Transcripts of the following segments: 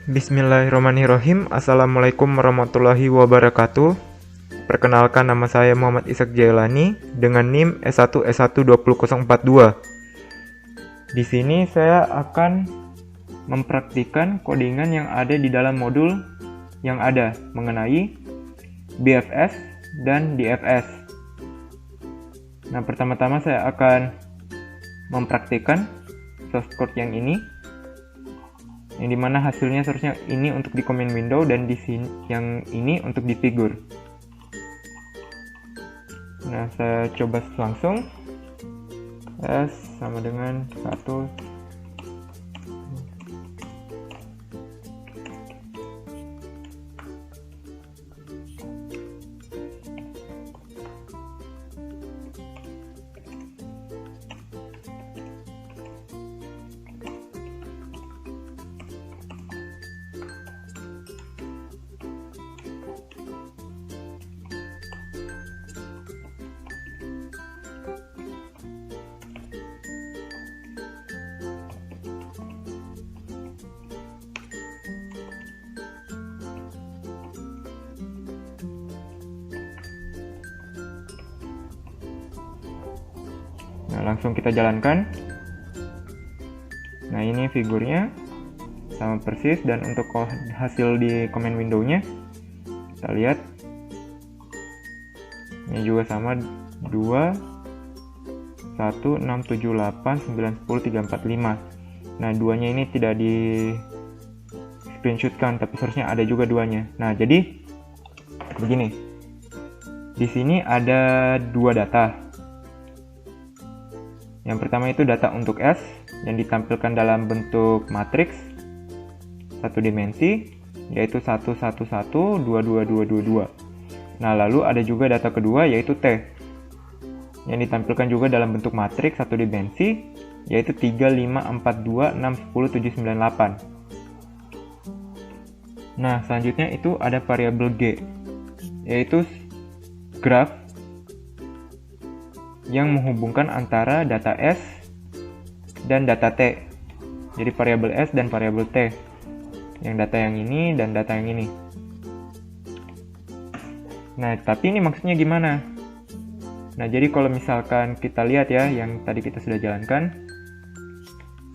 Bismillahirrahmanirrahim. Assalamualaikum warahmatullahi wabarakatuh. Perkenalkan, nama saya Muhammad Ishak Jailani dengan NIM S1S12042. Di sini saya akan mempraktikkan codingan yang ada di dalam modul yang ada mengenai BFS dan DFS. Nah, pertama-tama saya akan mempraktikkan source code yang ini, yang dimana hasilnya seharusnya ini untuk di command window dan di sini yang ini untuk di figur. Nah, saya coba langsung. S sama dengan 1. Nah, langsung kita jalankan. Nah, ini figurnya sama persis, dan untuk hasil di command window-nya kita lihat ini juga sama, 2 1 6 7 8 9 10 3 4 5. Nah, duanya ini tidak di screenshotkan, tapi seharusnya ada juga duanya. Nah, jadi begini. Di sini ada dua data. Yang pertama itu data untuk S yang ditampilkan dalam bentuk matriks satu dimensi, yaitu 1 1 1 2 2 2 2 2. Nah, lalu ada juga data kedua yaitu T yang ditampilkan juga dalam bentuk matriks satu dimensi, yaitu 3 5 4 2 6 10 7 9 8. Nah, selanjutnya itu ada variabel G, yaitu graf yang menghubungkan antara data S dan data T. Jadi variabel S dan variabel T. Yang data yang ini dan data yang ini. Nah, tapi ini maksudnya gimana? Nah, jadi kalau misalkan kita lihat ya, yang tadi kita sudah jalankan.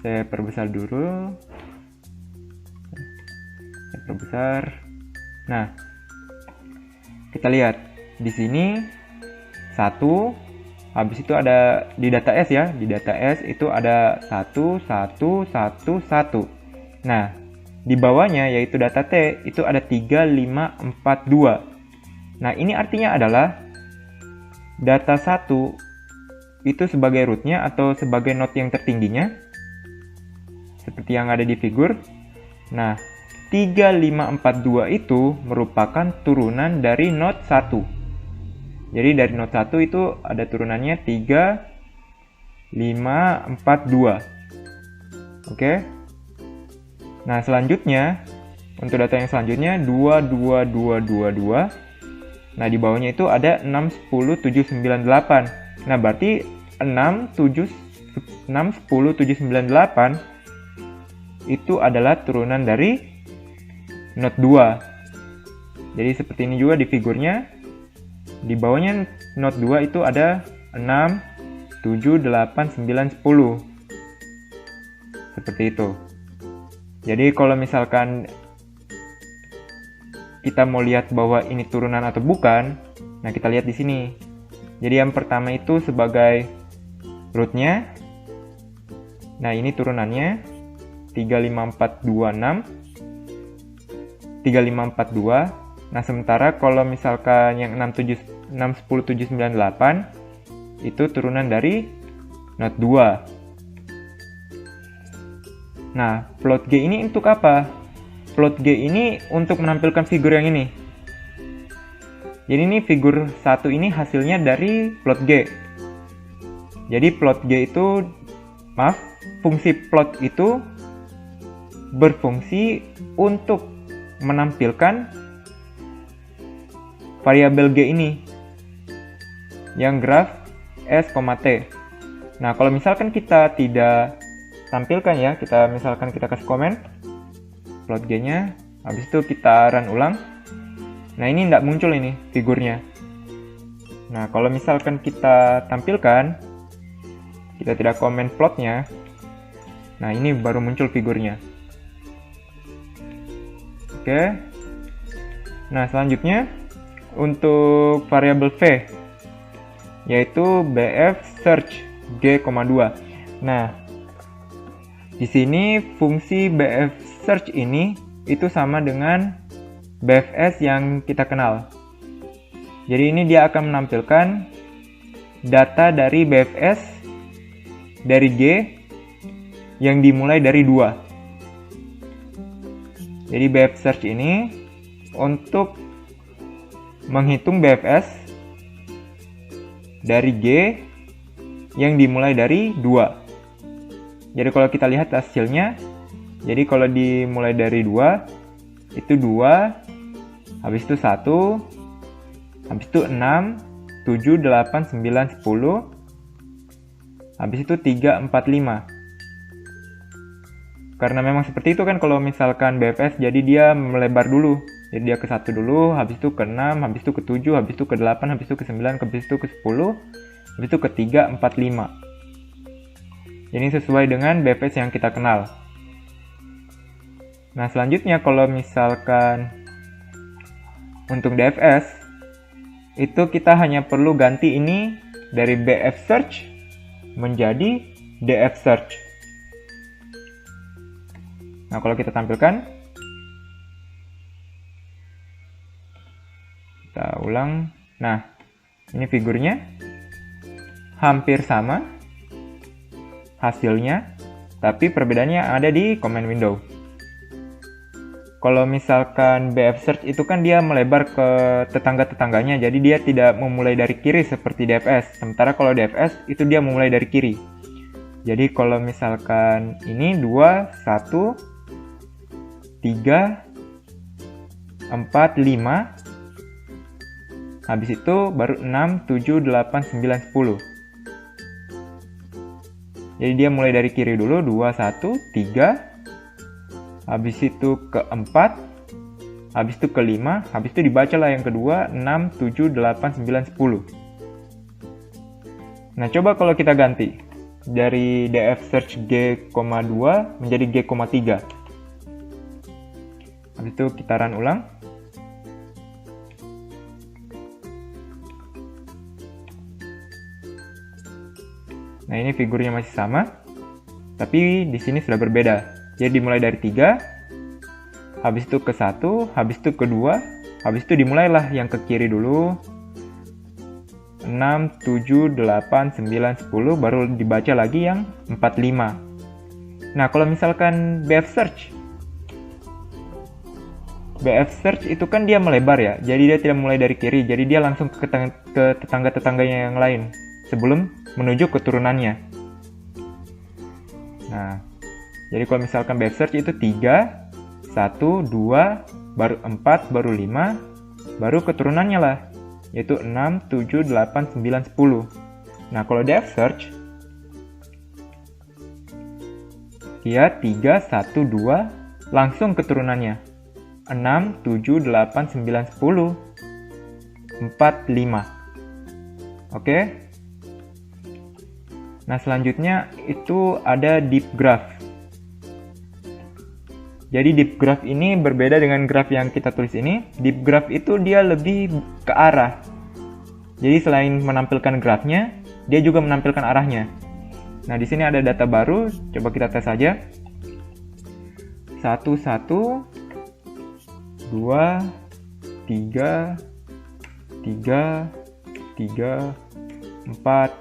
Saya perbesar dulu. Saya perbesar. Nah, kita lihat di sini 1. Habis itu ada di data S ya, di data S itu ada 1 1 1 1. Nah, di bawahnya yaitu data T itu ada 3 5 4 2. Nah, ini artinya adalah data 1 itu sebagai rootnya atau sebagai node yang tertingginya, seperti yang ada di figur. Nah, 3 5 4 2 itu merupakan turunan dari node 1. Jadi dari node 1 itu ada turunannya 3, 5, 4, 2. Oke. Nah, selanjutnya, untuk data yang selanjutnya 2, 2, 2, 2, 2. Nah, di bawahnya itu ada 6, 10, 7, 9, 8. Nah, berarti 6, 10, 7, 9, 8 itu adalah turunan dari node 2. Jadi seperti ini juga di figurnya. Di bawahnya node 2 itu ada 6, 7, 8, 9, 10. Seperti itu. Jadi kalau misalkan kita mau lihat bahwa ini turunan atau bukan, nah kita lihat di sini. Jadi yang pertama itu sebagai rootnya. Nah, ini turunannya 3, 5, 4, 2, 6. 3, 5, 4, 2. Nah, sementara kalau misalkan yang 6, 10, 7, 9, 8 itu turunan dari node 2. Nah, plot G ini untuk apa? Plot G ini untuk menampilkan figur yang ini. Jadi ini figur 1 ini hasilnya dari plot G. Jadi plot G itu, fungsi plot itu berfungsi untuk menampilkan variabel G ini yang graf S, T. Nah, kalau misalkan kita tidak tampilkan ya, misalkan kita kasih komen plot G-nya. Habis itu kita run ulang. Nah, ini tidak muncul ini figurnya. Nah, kalau misalkan kita tampilkan, kita tidak komen plotnya, nah ini baru muncul figurnya. Oke. Nah, selanjutnya untuk variabel V, yaitu bf search G,2. Nah, di sini fungsi bf search ini itu sama dengan bfs yang kita kenal. Jadi ini dia akan menampilkan data dari BFS dari G yang dimulai dari 2. Jadi BF search ini untuk menghitung BFS dari G yang dimulai dari 2. Jadi kalau kita lihat hasilnya, jadi kalau dimulai dari 2, itu 2, habis itu 1, habis itu 6, 7, 8, 9, 10, habis itu 3, 4, 5. Karena memang seperti itu kan kalau misalkan BFS, jadi dia melebar dulu. Jadi dia ke 1 dulu, habis itu ke 6, habis itu ke 7, habis itu ke 8, habis itu ke 9, habis itu ke 10, habis itu ke 3, 4, 5. Jadi sesuai dengan BFS yang kita kenal. Nah, selanjutnya kalau misalkan untuk DFS, itu kita hanya perlu ganti ini dari BF search menjadi DF search. Nah, kalau kita tampilkan, kita ulang. Nah, ini figurnya hampir sama hasilnya, tapi perbedaannya ada di command window. Kalau misalkan BF search itu kan dia melebar ke tetangga-tetangganya, jadi dia tidak memulai dari kiri seperti DFS. Sementara kalau DFS itu dia memulai dari kiri. Jadi kalau misalkan ini 2, 1, 3, 4, 5, habis itu baru 6, 7, 8, 9, 10. Jadi dia mulai dari kiri dulu, 2, 1, 3, habis itu ke 4, habis itu ke 5, habis itu dibacalah yang kedua, 6, 7, 8, 9, 10. Nah, coba kalau kita ganti dari df search G,2 menjadi G,3. Habis itu kita run ulang. Nah, ini figurnya masih sama, tapi di sini sudah berbeda. Jadi dimulai dari 3, habis itu ke 1, habis itu ke 2, habis itu dimulailah yang ke kiri dulu, 6, 7, 8, 9, 10, baru dibaca lagi yang 4, 5. Nah, kalau misalkan BF search itu kan dia melebar ya, jadi dia tidak mulai dari kiri, jadi dia langsung ke tetangga-tetangganya yang lain sebelum menuju ke turunannya. Nah, jadi kalau misalkan BF search itu 3, 1, 2, baru 4, baru 5, baru keturunannya lah, yaitu 6, 7, 8, 9, 10. Nah, kalau DF search, dia 3, 1, 2, langsung keturunannya. 6, 7, 8, 9, 10, 4, 5. Oke? Nah, selanjutnya itu ada deep graph. Jadi deep graph ini berbeda dengan graph yang kita tulis ini. Deep graph itu dia lebih ke arah. Jadi selain menampilkan grafnya, dia juga menampilkan arahnya. Nah, di sini ada data baru, coba kita tes saja. 1, 1, 2, 3, 3, 3, 4,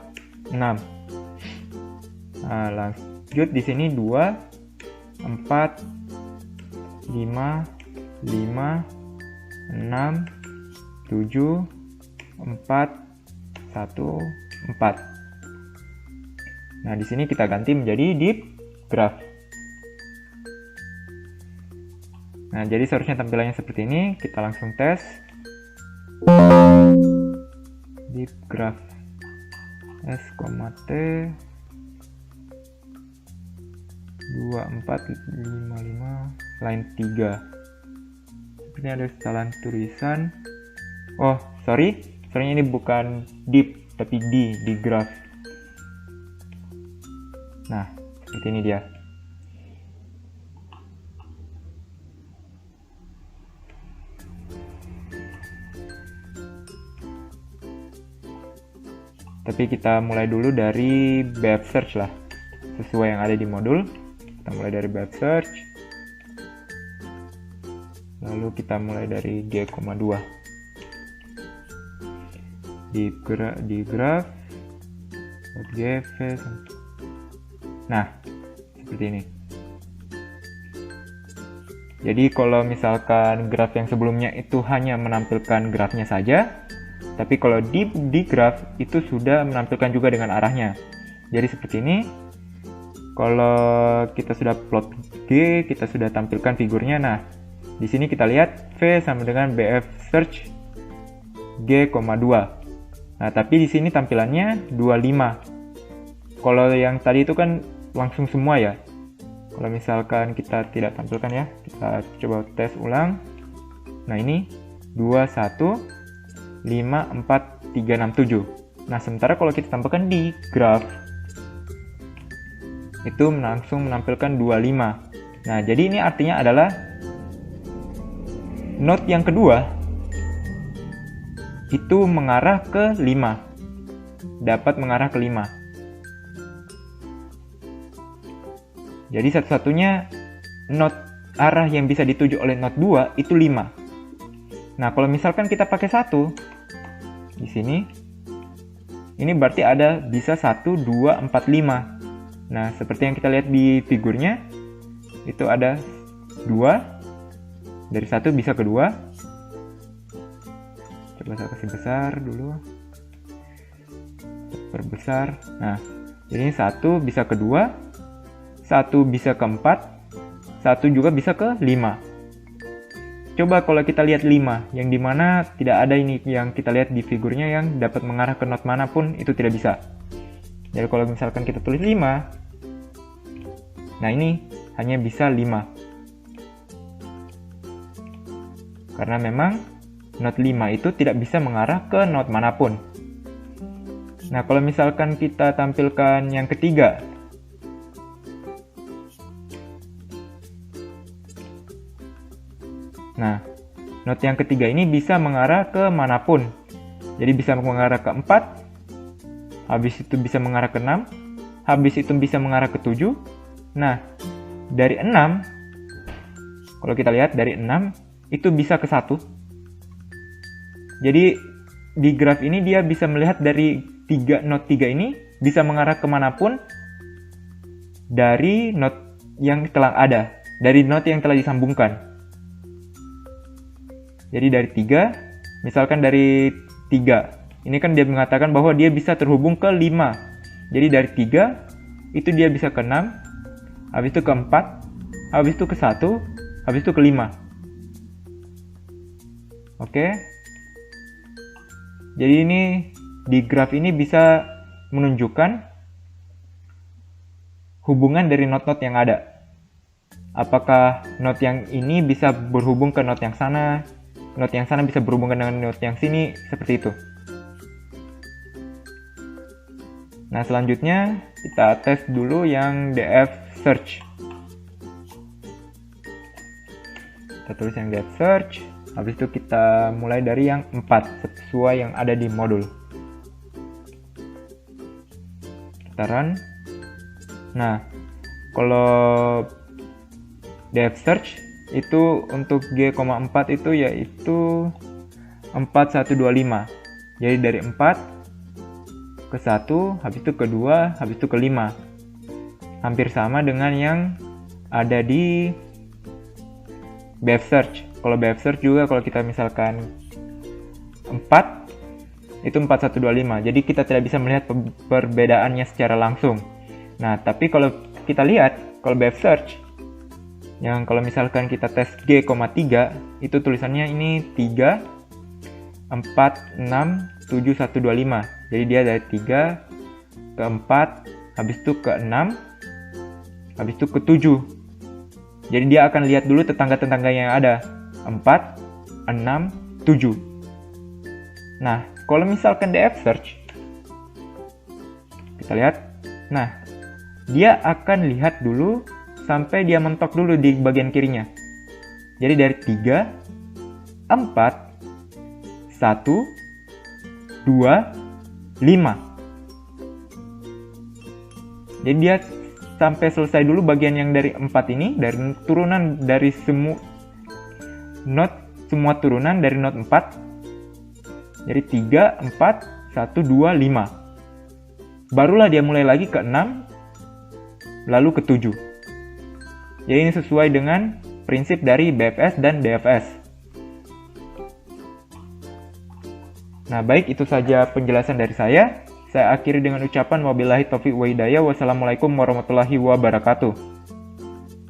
6. Nah, lanjut di sini 2, 4, 5, 5, 6, 7, 4, 1, 4. Nah, di sini kita ganti menjadi deep graph. Nah, jadi seharusnya tampilannya seperti ini. Kita langsung tes. Deep graph S, T 2455 line 3. Sepertinya ada kesalahan tulisan. Oh, sorry ini bukan div tapi di graph. Nah, seperti ini dia. Tapi kita mulai dulu dari BF search lah, sesuai yang ada di modul. Kita mulai dari BF search, lalu kita mulai dari G,2 di graph .gv. Nah, seperti ini. Jadi kalau misalkan graph yang sebelumnya itu hanya menampilkan grafnya saja, tapi kalau di graph itu sudah menampilkan juga dengan arahnya. Jadi seperti ini. Kalau kita sudah plot G, kita sudah tampilkan figurnya. Nah, di sini kita lihat V sama dengan BF search G,2. Nah, tapi di sini tampilannya 25. Kalau yang tadi itu kan langsung semua ya. Kalau misalkan kita tidak tampilkan ya, kita coba tes ulang. Nah, ini 21 5, 4, 3, 6, 7. Nah, sementara kalau kita tampilkan di graph, itu langsung menampilkan 25. Nah, jadi ini artinya adalah node yang kedua itu mengarah ke 5. Dapat mengarah ke 5. Jadi satu-satunya node arah yang bisa dituju oleh node 2 itu 5. Nah, kalau misalkan kita pakai 1 di sini, ini berarti ada bisa 1, 2, 4, 5. Nah, seperti yang kita lihat di figurnya, itu ada 2, dari 1 bisa ke 2. Coba saya kasih besar dulu. Perbesar. Nah, jadi 1 bisa ke 2, 1 bisa ke 4, 1 juga bisa ke 5. Coba kalau kita lihat 5, yang dimana tidak ada ini yang kita lihat di figurnya yang dapat mengarah ke node manapun, itu tidak bisa. Jadi kalau misalkan kita tulis 5, nah ini hanya bisa 5. Karena memang node 5 itu tidak bisa mengarah ke node manapun. Nah, kalau misalkan kita tampilkan yang ketiga, nah, node yang ketiga ini bisa mengarah ke manapun. Jadi bisa mengarah ke 4, habis itu bisa mengarah ke 6, habis itu bisa mengarah ke 7. Nah, dari 6, kalau kita lihat dari 6, itu bisa ke 1. Jadi, di graf ini dia bisa melihat dari node 3 ini, bisa mengarah ke manapun dari node yang telah ada, dari node yang telah disambungkan. Jadi dari 3, misalkan dari 3, ini kan dia mengatakan bahwa dia bisa terhubung ke 5. Jadi dari 3, itu dia bisa ke 6, habis itu ke 4, habis itu ke 1, habis itu ke 5. Oke. Jadi ini, di graf ini bisa menunjukkan hubungan dari node-node yang ada. Apakah node yang ini bisa berhubung ke node yang sana, node yang sana bisa berhubungan dengan node yang sini, seperti itu. Nah, selanjutnya kita tes dulu yang DF search. Kita tulis yang DF search, habis itu kita mulai dari yang 4, sesuai yang ada di modul. Kita run. Nah, kalau DF search itu untuk G,4 itu yaitu 4125. Jadi dari 4 ke 1, habis itu ke 2, habis itu ke 5. Hampir sama dengan yang ada di BF search. Kalau BF search juga kalau kita misalkan 4 itu 4125. Jadi kita tidak bisa melihat perbedaannya secara langsung. Nah, tapi kalau kita lihat kalau BF search yang kalau misalkan kita tes G,3 itu tulisannya ini 3 4 6 7 1 2 5. Jadi dia dari 3 ke 4, habis itu ke 6, habis itu ke 7. Jadi dia akan lihat dulu tetangga-tetangga yang ada. 4, 6, 7. Nah, kalau misalkan df search, kita lihat. Nah, dia akan lihat dulu sampai dia mentok dulu di bagian kirinya. Jadi dari 3, 4, 1, 2, 5. Jadi dia sampai selesai dulu bagian yang dari 4 ini, dari turunan dari semua turunan dari note 4. Jadi 3, 4, 1, 2, 5. Barulah dia mulai lagi ke 6, lalu ke 7. Jadi ini sesuai dengan prinsip dari BFS dan DFS. Nah, baik, itu saja penjelasan dari saya. Saya akhiri dengan ucapan wabillahi taufiq wa hidayah. Wassalamualaikum warahmatullahi wabarakatuh.